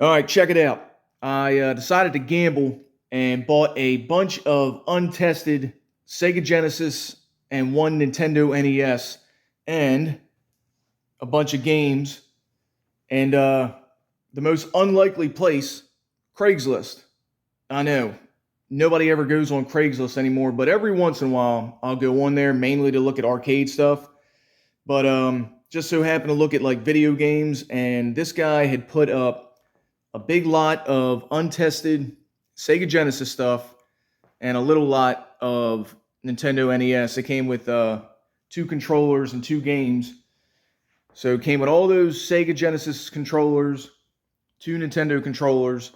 All right, check it out. I decided to gamble and bought a bunch of untested Sega Genesis and one Nintendo NES and a bunch of games. And the most unlikely place, Craigslist. I know nobody ever goes on Craigslist anymore, but every once in a while I'll go on there mainly to look at arcade stuff. But just so happened to look at like video games, and this guy had put up a big lot of untested Sega Genesis stuff and a little lot of Nintendo NES. It came with two controllers and two games. So it came with all those Sega Genesis controllers, two Nintendo controllers.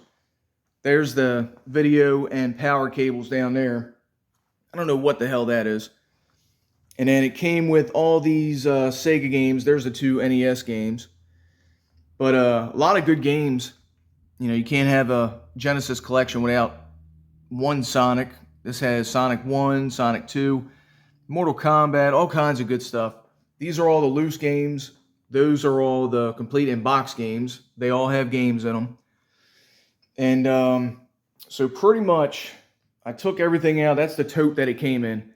There's the video and power cables down there. I don't know what the hell that is. And then it came with all these Sega games. There's the two NES games. But a lot of good games. You know, you can't have a Genesis collection without one Sonic. This has Sonic 1, Sonic 2, Mortal Kombat, all kinds of good stuff. These are all the loose games. Those are all the complete in-box games. They all have games in them. And so pretty much I took everything out. That's the tote that it came in.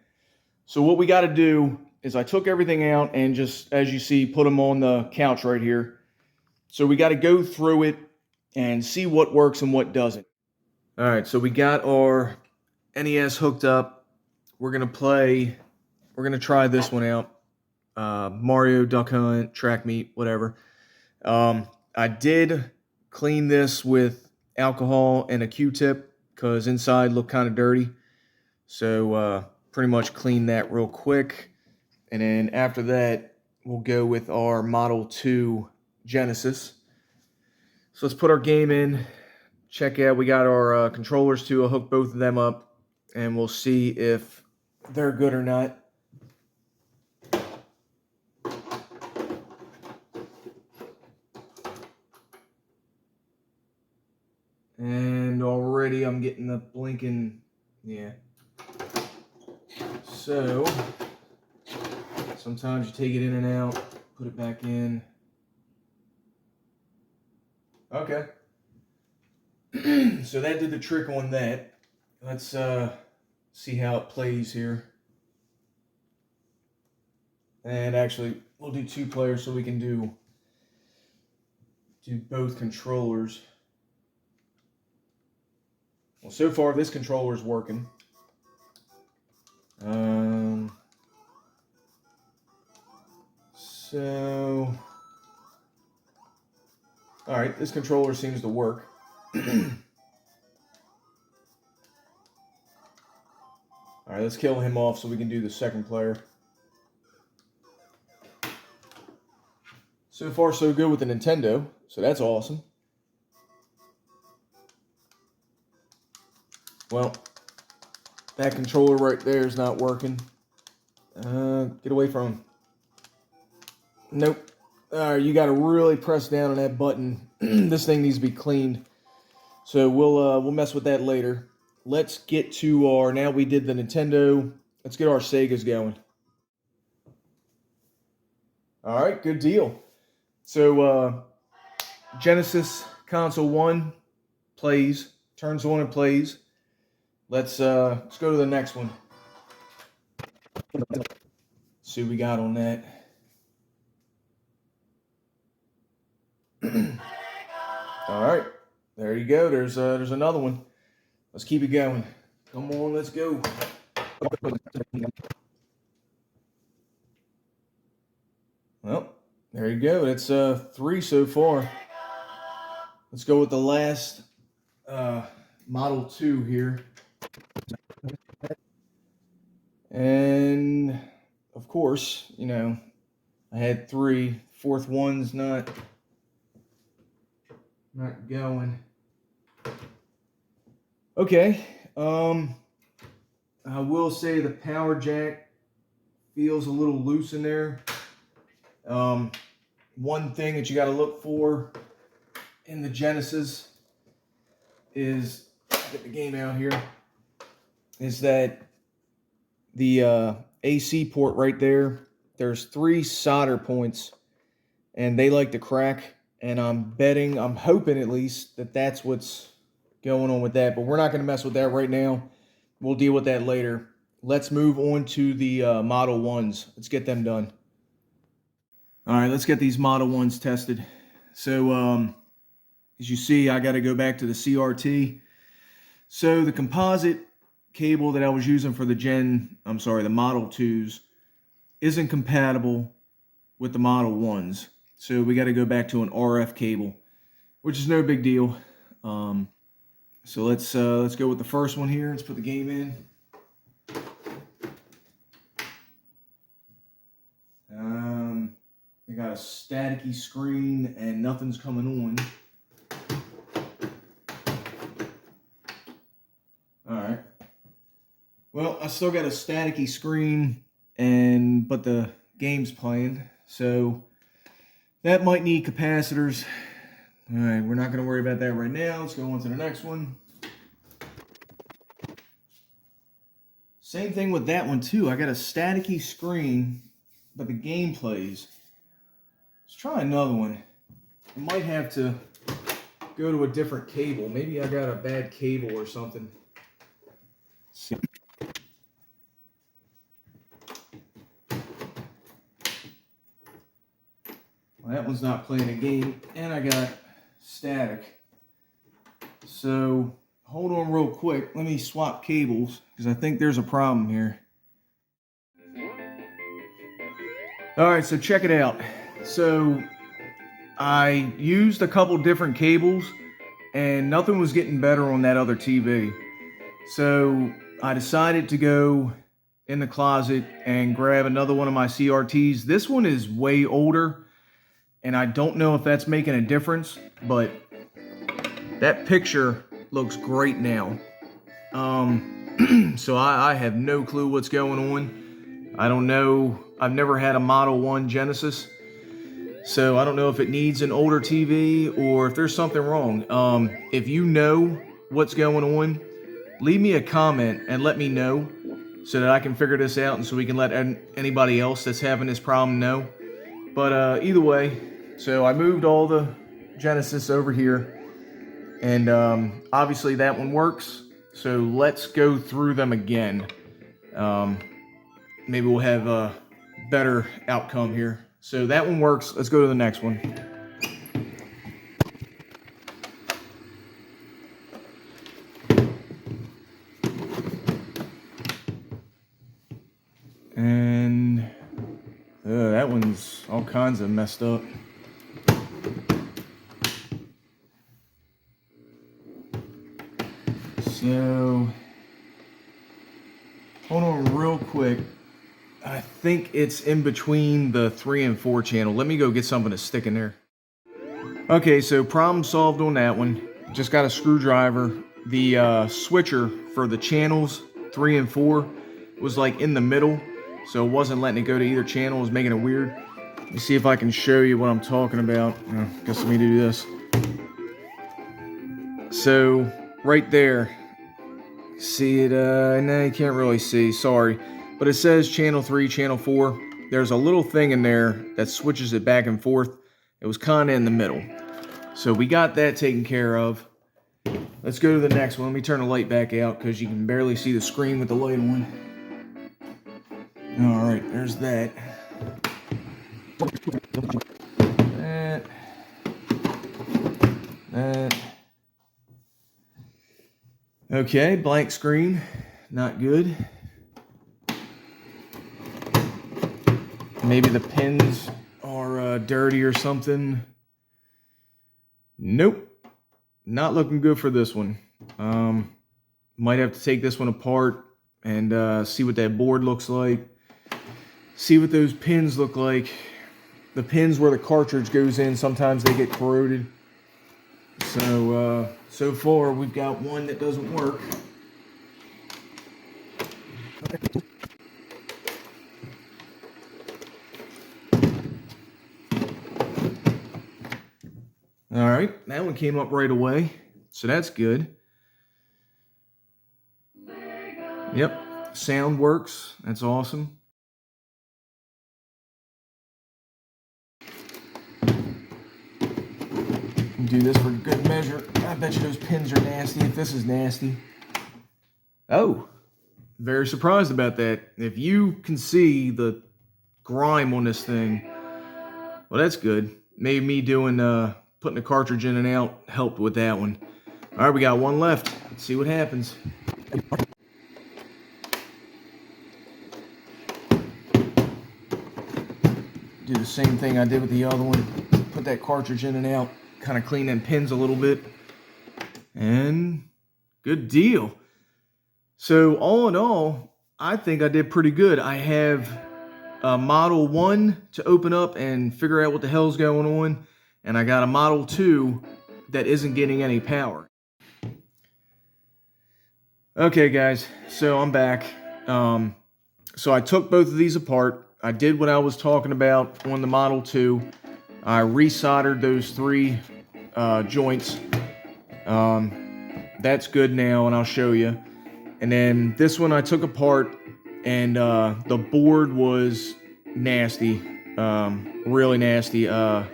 So what we got to do is I took everything out and just, as you see, put them on the couch right here. So we got to go through it and see what works and what doesn't. All right, so we got our NES hooked up. We're going to try this one out. Mario, Duck Hunt, Track Meet, whatever. I did clean this with alcohol and a Q-tip because inside looked kind of dirty. So pretty much clean that real quick. And then after that, we'll go with our Model 2 Genesis. So let's put our game in. Check out, we got our controllers too. I'll hook both of them up and we'll see if they're good or not. And already I'm getting the blinking, yeah. So, sometimes you take it in and out, put it back in. Okay. So that did the trick on that. Let's see how it plays here. And actually, we'll do two players so we can do both controllers. Well, so far this controller is working. All right, this controller seems to work. All right, let's kill him off so we can do the second player. So far, so good with the Nintendo, so that's awesome. Well, that controller right there is not working. Get away from him. Nope. All right, you got to really press down on that button. This thing needs to be cleaned. So we'll mess with that later. Let's get to our, now we did the Nintendo. Let's get our Segas going. All right, good deal. So Genesis Console 1 plays, turns on and plays. Let's go to the next one. See what we got on that. All right, there you go. There's another one. Let's keep it going. Come on, let's go. Well, there you go. That's 3 so far. Let's go with the last Model 2 here. And of course, you know, I had 3. Fourth one's not going. Okay. I will say the power jack feels a little loose in there. One thing that you got to look for in the Genesis is, get the game out here, is that the AC port right there, there's 3 solder points and they like to crack and I'm hoping at least that that's what's going on with that. But we're not going to mess with that right now. We'll deal with that later. Let's move on to the Model 1s. Let's get them done. All right, let's get these Model 1s tested. So, as you see, I got to go back to the CRT. So the composite cable that I was using for the Model 2s isn't compatible with the Model 1s. So we got to go back to an RF cable, which is no big deal. So let's go with the first one here. Let's put the game in. I got a staticky screen and nothing's coming on. All right. Well, I still got a staticky screen, but the game's playing, so that might need capacitors. All right, we're not going to worry about that right now. Let's go on to the next one. Same thing with that one too. I got a staticky screen, but the game plays. Let's try another one. I might have to go to a different cable. Maybe I got a bad cable or something. See. Well, that one's not playing a game, and I got static. So hold on real quick. Let me swap cables because I think there's a problem here. All right, so check it out. So I used a couple different cables and nothing was getting better on that other TV. So I decided to go in the closet and grab another one of my CRTs. This one is way older and I don't know if that's making a difference, but that picture looks great now. So I have no clue what's going on. I don't know. I've never had a Model 1 Genesis, so I don't know if it needs an older TV or if there's something wrong. If you know what's going on, leave me a comment and let me know so that I can figure this out and so we can let anybody else that's having this problem know. But either way, so I moved all the Genesis over here, and obviously that one works. So let's go through them again. Maybe we'll have a better outcome here. So that one works. Let's go to the next one. And that one's all kinds of messed up. So hold on real quick. I think it's in between the 3 and 4 channel. Let me go get something to stick in there. Okay, so problem solved on that one. Just got a screwdriver. The switcher for the channels 3 and 4 was like in the middle, so it wasn't letting it go to either channel. It was making it weird. Let me see if I can show you what I'm talking about. Guess let me do this. So right there, see it? No, you can't really see. Sorry. But it says channel 3, channel 4. There's a little thing in there that switches it back and forth. It was kind of in the middle. So we got that taken care of. Let's go to the next one. Let me turn the light back out because you can barely see the screen with the light on. All right, there's that. That. Okay, blank screen. Not good. Maybe the pins are dirty or something. Nope. Not looking good for this one. Might have to take this one apart and see what that board looks like. See what those pins look like. The pins where the cartridge goes in, sometimes they get corroded. So, so far we've got one that doesn't work. All right, that one came up right away, so that's good. Yep, sound works. That's awesome. do this for good measure. I bet you those pins are nasty if this is nasty. Oh, very surprised about that. If you can see the grime on this thing, well, that's good. Maybe me doing putting the cartridge in and out helped with that one. All right, we got one left. Let's see what happens. Do the same thing I did with the other one. Put that cartridge in and out. Kind of clean them pins a little bit. And good deal. So all in all, I think I did pretty good. I have Model 1 to open up and figure out what the hell's going on. And I got a Model 2 that isn't getting any power. Okay, guys, so I'm back. So I took both of these apart. I did what I was talking about on the Model 2. I resoldered those 3 joints. That's good now, and I'll show you. And then this one I took apart, and the board was nasty, really nasty. I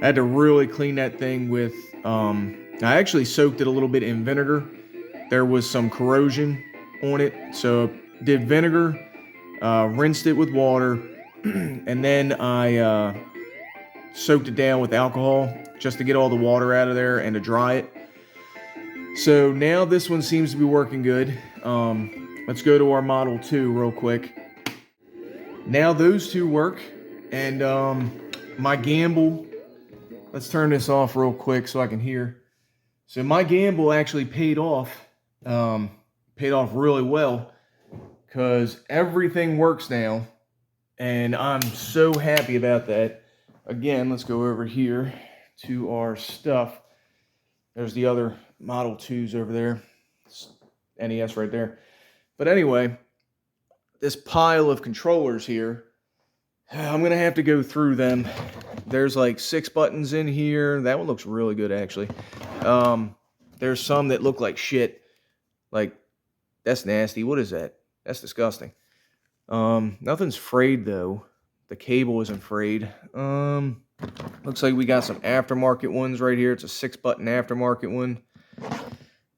had to really clean that thing with, I actually soaked it a little bit in vinegar. There was some corrosion on it, so did vinegar, rinsed it with water, and then I soaked it down with alcohol just to get all the water out of there and to dry it. So now this one seems to be working good. Let's go to our Model 2 real quick. Now those two work, and my gamble, let's turn this off real quick so I can hear. So my gamble actually paid off really well, because everything works now, and I'm so happy about that. Again, let's go over here to our stuff. There's the other Model 2s over there. It's NES right there. But anyway, this pile of controllers here, I'm going to have to go through them. There's like 6 buttons in here. That one looks really good, actually. There's some that look like shit. Like, that's nasty. What is that? That's disgusting. Nothing's frayed, though. The cable isn't frayed. Looks like we got some aftermarket ones right here. It's a 6-button aftermarket one.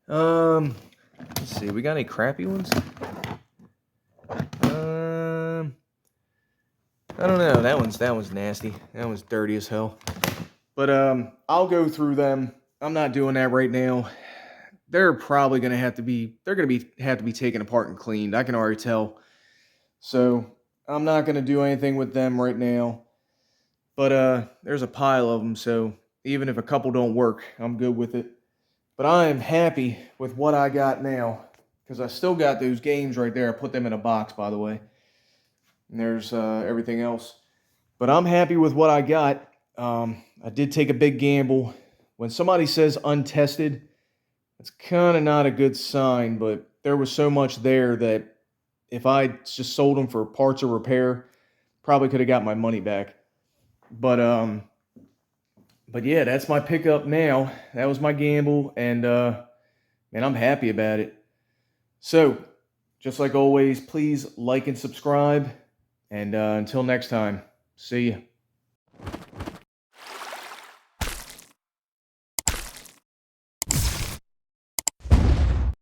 Let's see. We got any crappy ones? I don't know. That one's nasty. That one's dirty as hell. But I'll go through them. I'm not doing that right now. They're probably gonna have to be taken apart and cleaned. I can already tell. So I'm not gonna do anything with them right now. But there's a pile of them, so even if a couple don't work, I'm good with it. But I am happy with what I got now, because I still got those games right there. I put them in a box, by the way. And there's everything else. But I'm happy with what I got. I did take a big gamble. When somebody says untested, it's kind of not a good sign, but there was so much there that if I just sold them for parts or repair, probably could have got my money back. But yeah, that's my pickup now. That was my gamble, and man, I'm happy about it. So, just like always, please like and subscribe, and until next time, see ya.